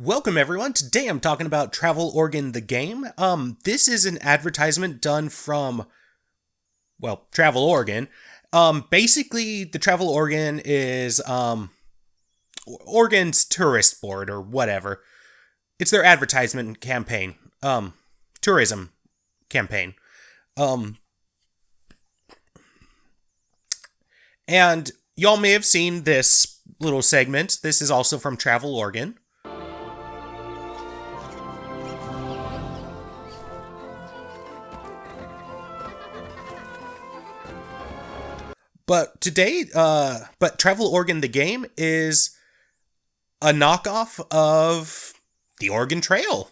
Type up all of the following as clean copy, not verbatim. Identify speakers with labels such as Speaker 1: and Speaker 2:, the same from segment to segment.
Speaker 1: Welcome everyone. Today I'm talking about Travel Oregon the game. This is an advertisement done from, Travel Oregon. Basically the Travel Oregon is, Oregon's tourist board or whatever. It's their advertisement campaign. Tourism campaign. And y'all may have seen this little segment. This is also from Travel Oregon. But today, Travel Oregon the game is a knockoff of the Oregon Trail.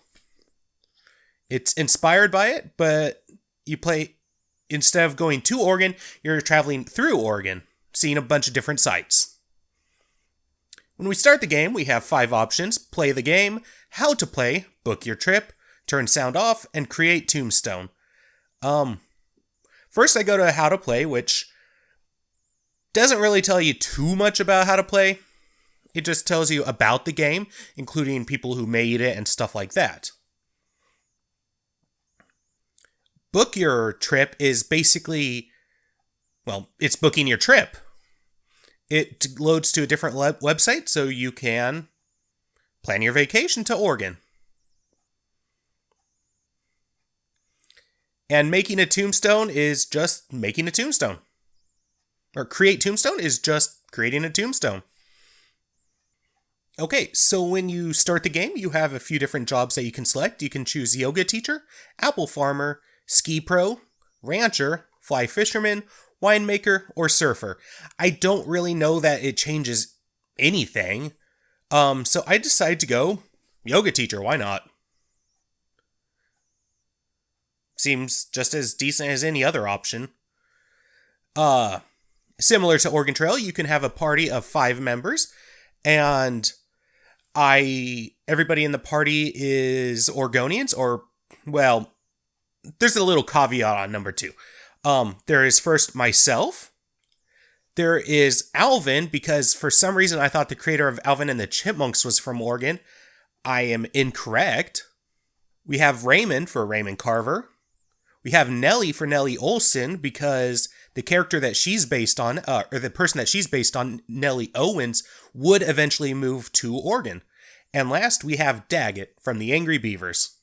Speaker 1: It's inspired by it, but you play, instead of going to Oregon, you're traveling through Oregon, seeing a bunch of different sites. When we start the game, we have 5 options: play the game, how to play, book your trip, turn sound off, and create tombstone. First I go to how to play, which doesn't really tell you too much about how to play. It just tells you about the game, including people who made it and stuff like that. Book your trip is basically, it's booking your trip. It loads to a different website so you can plan your vacation to Oregon. And making a tombstone is just making a tombstone. Or create tombstone is just creating a tombstone. Okay, so when you start the game, you have a few different jobs that you can select. You can choose yoga teacher, apple farmer, ski pro, rancher, fly fisherman, winemaker, or surfer. I don't really know that it changes anything. So I decided to go yoga teacher. Why not? Seems just as decent as any other option. Similar to Oregon Trail, you can have a party of 5 members, and everybody in the party is Oregonians, there's a little caveat on number 2. There is first myself. There is Alvin, because for some reason I thought the creator of Alvin and the Chipmunks was from Oregon. I am incorrect. We have Raymond for Raymond Carver. We have Nellie for Nellie Olson, because the character that she's based on, or the person that she's based on, Nellie Owens, would eventually move to Oregon. And last, we have Daggett from the Angry Beavers.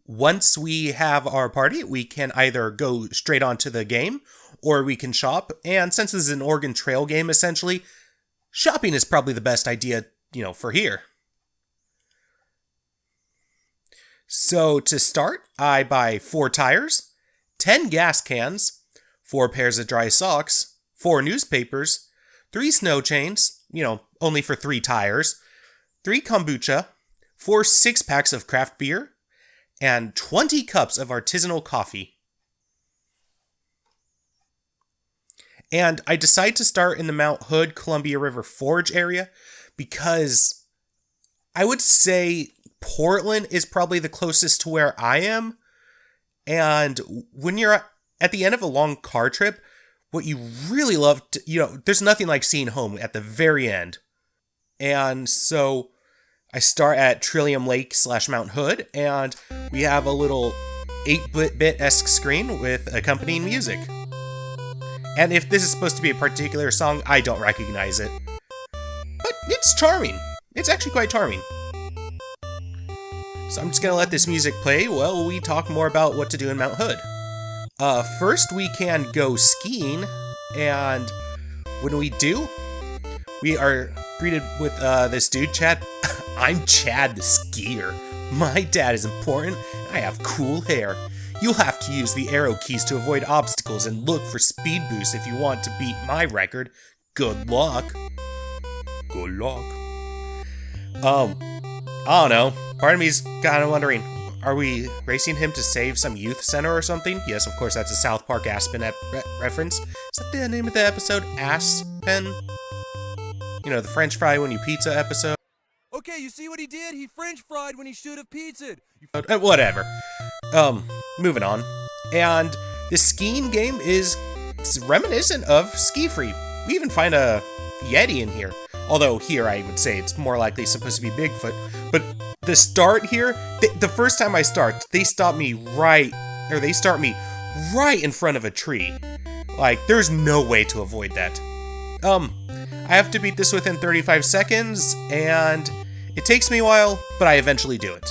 Speaker 1: Once we have our party, we can either go straight on to the game, or we can shop. And since this is an Oregon Trail game, essentially, shopping is probably the best idea, for here. So to start, I buy 4 tires, 10 gas cans, 4 pairs of dry socks, 4 newspapers, 3 snow chains, only for 3 tires, 3 kombucha, 4 6-packs of craft beer, and 20 cups of artisanal coffee. And I decide to start in the Mount Hood Columbia River Forge area because I would say Portland is probably the closest to where I am. And when you're at the end of a long car trip, what you really love there's nothing like seeing home at the very end. And so I start at Trillium Lake / Mount Hood, and we have a little 8-bit-esque screen with accompanying music. And if this is supposed to be a particular song, I don't recognize it. But it's charming. It's actually quite charming. So I'm just going to let this music play while we talk more about what to do in Mount Hood. First, we can go skiing, and when we do, we are greeted with this dude, Chad. I'm Chad the skier. My dad is important, and I have cool hair. You'll have to use the arrow keys to avoid obstacles and look for speed boosts if you want to beat my record. Good luck. Good luck. I don't know. Part of me's kind of wondering, are we racing him to save some youth center or something? Yes, of course, that's a South Park Aspen reference. Is that the name of the episode? Aspen? The French fry when you pizza episode?
Speaker 2: Okay, you see what he did? He French fried when he should have pizzaed.
Speaker 1: Whatever. Moving on. And the skiing game is reminiscent of Ski Free. We even find a Yeti in here. Although here I would say it's more likely supposed to be Bigfoot. But the start here, the first time I start, they start me right in front of a tree. Like, there's no way to avoid that. I have to beat this within 35 seconds, and it takes me a while, but I eventually do it.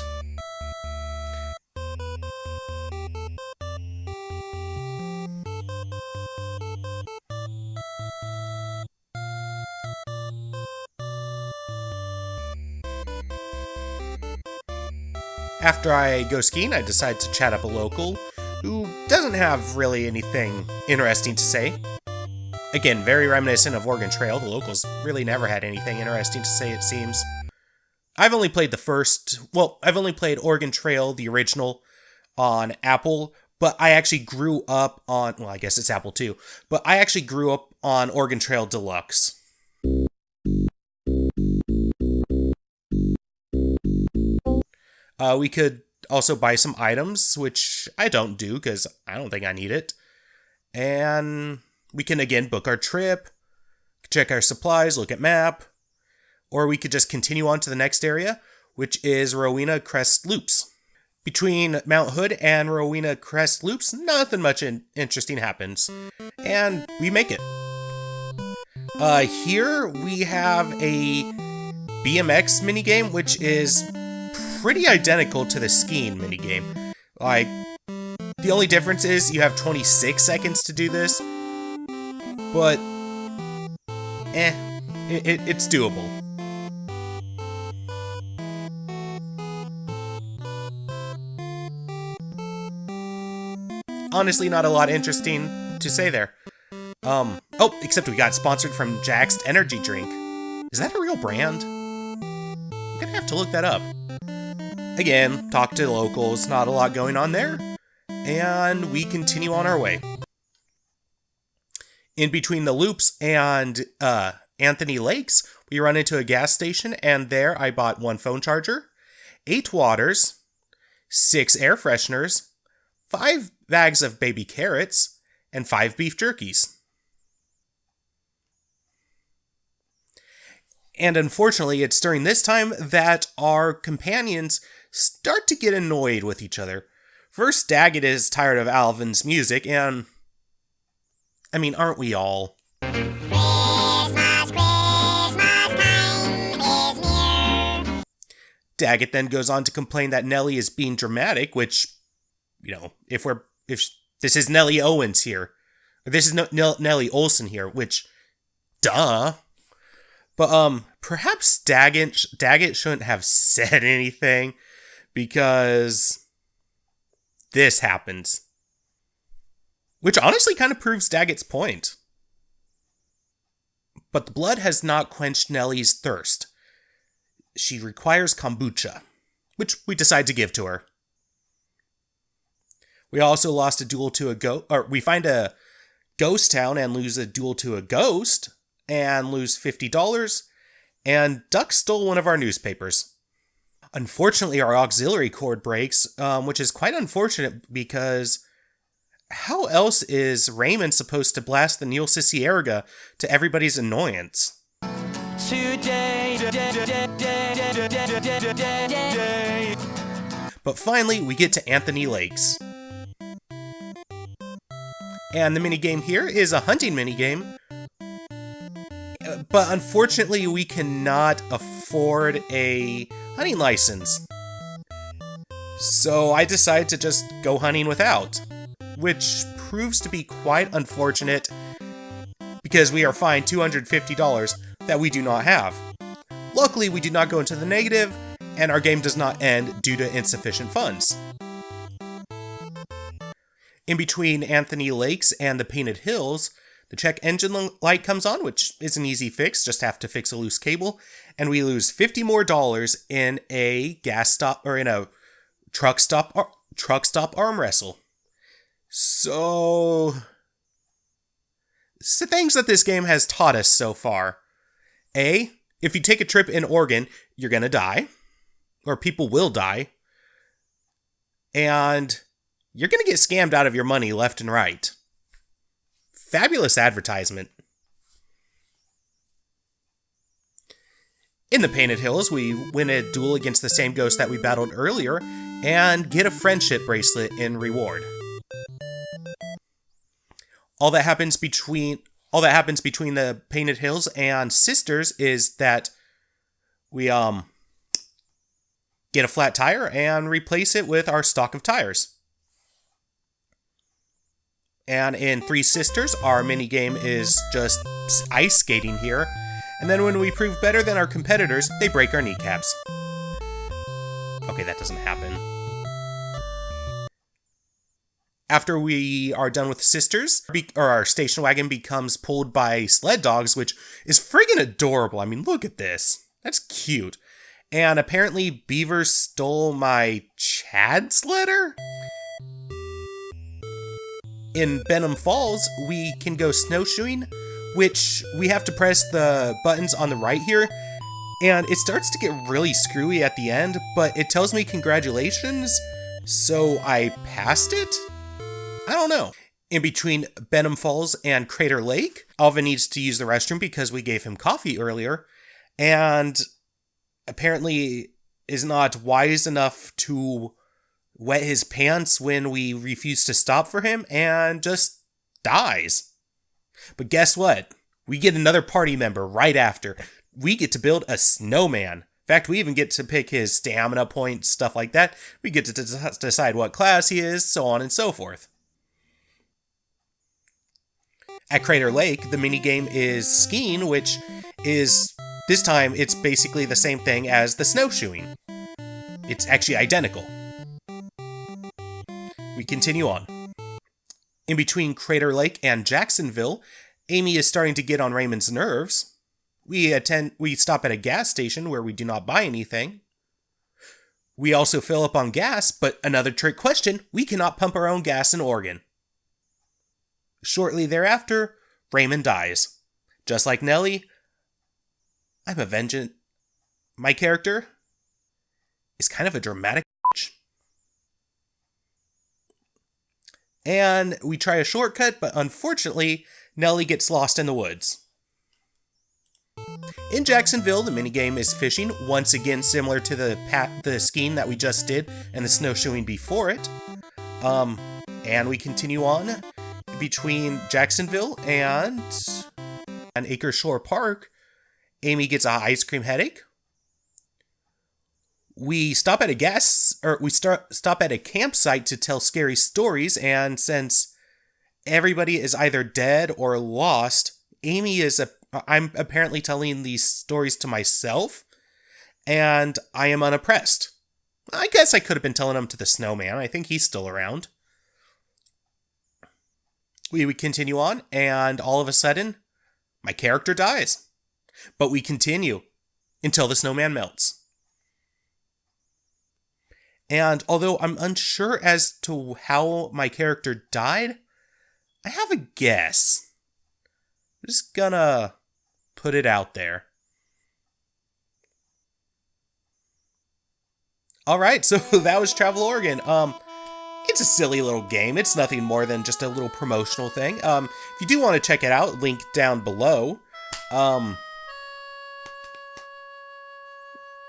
Speaker 1: After I go skiing, I decide to chat up a local who doesn't have really anything interesting to say. Again, very reminiscent of Oregon Trail. The locals really never had anything interesting to say, it seems. I've only played Oregon Trail, the original, on Apple, but I actually grew up on, well, I guess it's Apple too, but I actually grew up on Oregon Trail Deluxe. We could also buy some items, which I don't do because I don't think I need it. And we can again book our trip, check our supplies, look at map, or we could just continue on to the next area, which is Rowena Crest Loops. Between Mount Hood and Rowena Crest Loops, nothing much interesting happens, and we make it. Here we have a BMX minigame, which is pretty identical to the skiing minigame. Like, the only difference is you have 26 seconds to do this, but it's doable. Honestly, not a lot interesting to say there. Except we got sponsored from Jaxed Energy Drink. Is that a real brand? I'm gonna have to look that up. Again, talk to locals, not a lot going on there, and we continue on our way. In between the loops and Anthony Lakes, we run into a gas station, and there I bought 1 phone charger, 8 waters, 6 air fresheners, 5 bags of baby carrots, and 5 beef jerkies. And unfortunately, it's during this time that our companions start to get annoyed with each other. First, Daggett is tired of Alvin's music, and I mean, aren't we all? Christmas time is near. Daggett then goes on to complain that Nellie is being dramatic, which, you know, if this is Nellie Owens here, or this is Nellie Olson here, which, duh. But perhaps Daggett shouldn't have said anything, because this happens. Which honestly kind of proves Daggett's point. But the blood has not quenched Nellie's thirst. She requires kombucha, which we decide to give to her. We also lost a duel to a ghost, or we find a ghost town and lose a duel to a ghost, and lose $50, and Duck stole one of our newspapers. Unfortunately, our auxiliary cord breaks, which is quite unfortunate because how else is Raymond supposed to blast the Neil Cicierega to everybody's annoyance? But finally, we get to Anthony Lakes. And the minigame here is a hunting minigame, but unfortunately we cannot afford a hunting license. So I decided to just go hunting without, which proves to be quite unfortunate because we are fined $250 that we do not have. Luckily, we do not go into the negative, and our game does not end due to insufficient funds. In between Anthony Lakes and the Painted Hills, the check engine light comes on, which is an easy fix, just have to fix a loose cable, and we lose $50 more in a gas stop, or in a truck stop arm wrestle. So things that this game has taught us so far. A, if you take a trip in Oregon, you're gonna die, or people will die, and you're gonna get scammed out of your money left and right. Fabulous advertisement. In the Painted Hills, we win a duel against the same ghost that we battled earlier and get a friendship bracelet in reward. All that happens between the Painted Hills and Sisters is that we get a flat tire and replace it with our stock of tires. And in Three Sisters, our minigame is just ice skating here. And then when we prove better than our competitors, they break our kneecaps. Okay, that doesn't happen. After we are done with Sisters, our station wagon becomes pulled by sled dogs, which is friggin' adorable. I mean, look at this. That's cute. And apparently Beaver stole my Chad sledder? In Benham Falls, we can go snowshoeing, which we have to press the buttons on the right here, and it starts to get really screwy at the end, but it tells me congratulations, so I passed it? I don't know. In between Benham Falls and Crater Lake, Alvin needs to use the restroom because we gave him coffee earlier, and apparently is not wise enough to wet his pants when we refuse to stop for him and just dies. But guess what? We get another party member right after. We get to build a snowman. In fact, we even get to pick his stamina points, stuff like that. We get to decide what class he is, so on and so forth. At Crater Lake, the minigame is skiing, which is, this time, it's basically the same thing as the snowshoeing. It's actually identical. We continue on. In between Crater Lake and Jacksonville, Amy is starting to get on Raymond's nerves. We stop at a gas station where we do not buy anything. We also fill up on gas, but another trick question, we cannot pump our own gas in Oregon. Shortly thereafter, Raymond dies. Just like Nellie, I'm a vengeance. My character is kind of a dramatic bitch. And we try a shortcut, but unfortunately, Nellie gets lost in the woods. In Jacksonville, the minigame is fishing, once again similar to the skiing that we just did and the snowshoeing before it. And we continue on between Jacksonville and Acre Shore Park. Amy gets an ice cream headache. We stop at stop at a campsite to tell scary stories, and since everybody is either dead or lost, I'm apparently telling these stories to myself, and I am unimpressed. I guess I could have been telling them to the snowman. I think he's still around. We continue on, and all of a sudden, my character dies. But we continue until the snowman melts. And although I'm unsure as to how my character died, I have a guess. I'm just gonna put it out there. Alright, so that was Travel Oregon. It's a silly little game. It's nothing more than just a little promotional thing. If you do want to check it out, link down below.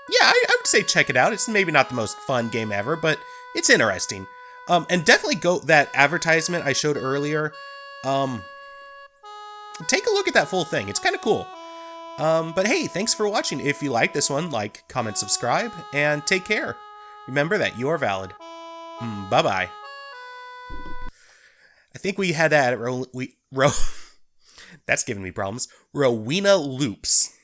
Speaker 1: Yeah, I would say check it out. It's maybe not the most fun game ever, but it's interesting. And definitely go that advertisement I showed earlier. Take a look at that full thing. It's kind of cool. But hey, thanks for watching. If you like this one, like, comment, subscribe, and take care. Remember that you are valid. Bye-bye. I think we had that at that's giving me problems. Rowena Loops.